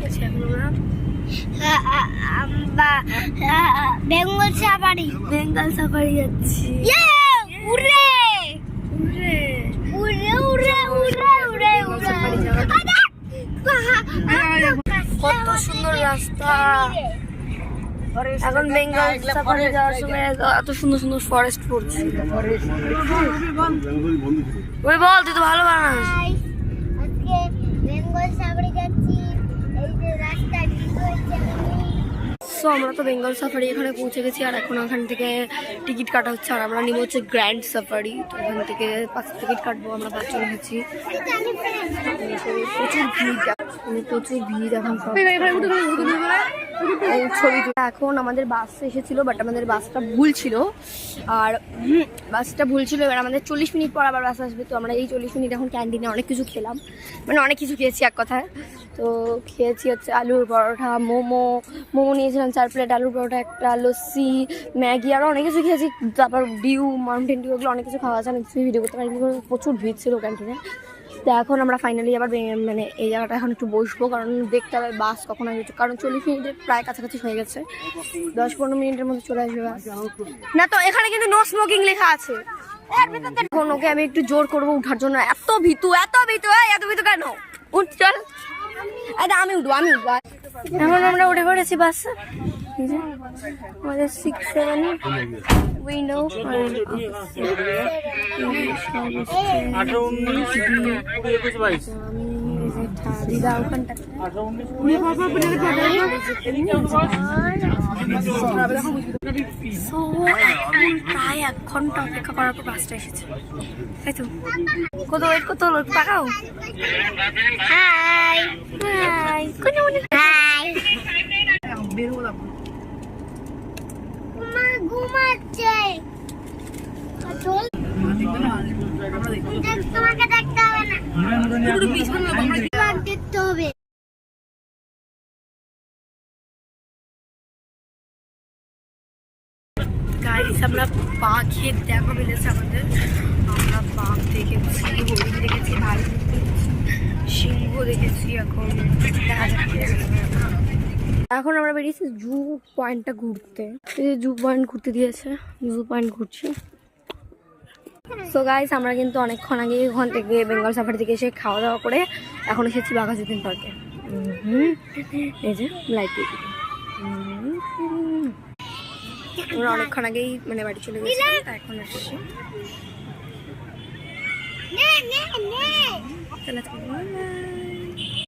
গেছি এখন আমরা বেঙ্গল সাফারি যাচ্ছি। উড়ে উড়ে উড়ে উড়ে উড়ে উড়ে কত সুন্দর রাস্তা। এখন বেঙ্গল সাফারি যাওয়ার সময় এত সুন্দর সুন্দর ফরেস্ট পড়ছে। ওই বল, তুই তো ভালো বানাস। আজকে বেঙ্গল সাফারি যাচ্ছি, এই যে রাস্তা ঠিক হয়েছে। সো আমরা তো বেঙ্গল সাফারি এখানে পৌঁছে গেছি, আর এখন ওখান থেকে টিকিট কাটা হচ্ছে। আর আমরা নিব হচ্ছে গ্র্যান্ড সাফারি, তো ওখান থেকে 5 টিকিট কাটবো। আমরা 5 জন গেছি। প্রচুর ভিড় এখন ছবি। এখন আমাদের বাস এসেছিল, বাট আমাদের বাসটা ভুল ছিল। এবার আমাদের 40 মিনিট পর আবার বাস আসবে। তো আমরা এই 40 মিনিট এখন ক্যান্টিনে অনেক কিছু খেলাম, মানে অনেক কিছু খেয়েছি এক কথায়। তো খেয়েছি হচ্ছে আলুর পরোটা, মোমো নিয়েছিলাম 4 প্লেট আলুর পরোটা, একটা লস্যি, ম্যাগি, আরও অনেক কিছু খেয়েছি। তারপর মাউন্টেন ডিউ, ওগুলো অনেক কিছু খাওয়া আছে। আমি কিছু ভিডিও করতে পারিনি, প্রচুর ভিড় ছিল ক্যান্টিনে। তো এখন আমরা ফাইনালি আবার মানে এই জায়গাটা এখন একটু বসবো, কারণ দেখতে হবে বাস কখন আসবে। কারণ 40 মিনিটের প্রায় কাছাকাছি হয়ে গেছে, 10-15 মিনিটের মধ্যে চলে আসবে বাস। না তো এখানে কিন্তু নো স্মোকিং লেখা আছে। এখন ওকে আমি একটু জোর করবো উঠার জন্য। এত ভীতু কেন? উঠ, চল। আমি উঠবো। এখন আমরা উঠে পড়েছি বাসে। আমাদের 6-7 উইন্ডো দিদা ওখানটা প্রায় 1 ঘন্টা অপেক্ষা করার পর বাসটা এসেছে। তাই তো কত ওয়েট করতে হলো, তাকাও। হাই ঘুমাচ্ছে। তোমাকে দেখতে হবে না, দেখতে হবে। গাইস, আমরা বাঘের দেখা মিলেছে আমাদের। আমরা বাঘ দেখেছি, হরিণ দেখেছি, ভালুক দেখেছি, সিংহ দেখেছি। এখন দেখা যাচ্ছে। এখন আমরা বেরিয়েছি জু পয়েন্টটা ঘুরতে। জু পয়েন্ট ঘুরতে দিয়েছে, জু পয়েন্ট ঘুরছি। সো গাইস, আমরা কিন্তু অনেকক্ষণ আগে ওখান থেকে বেঙ্গল সাফারি থেকে এসে খাওয়া দাওয়া করে এখন এসেছি বাঘাযতীন পার্কে। এই যে লাইট, আমরা অনেকক্ষণ আগেই মানে বাড়ি চলে গেছি, এখন আসছি।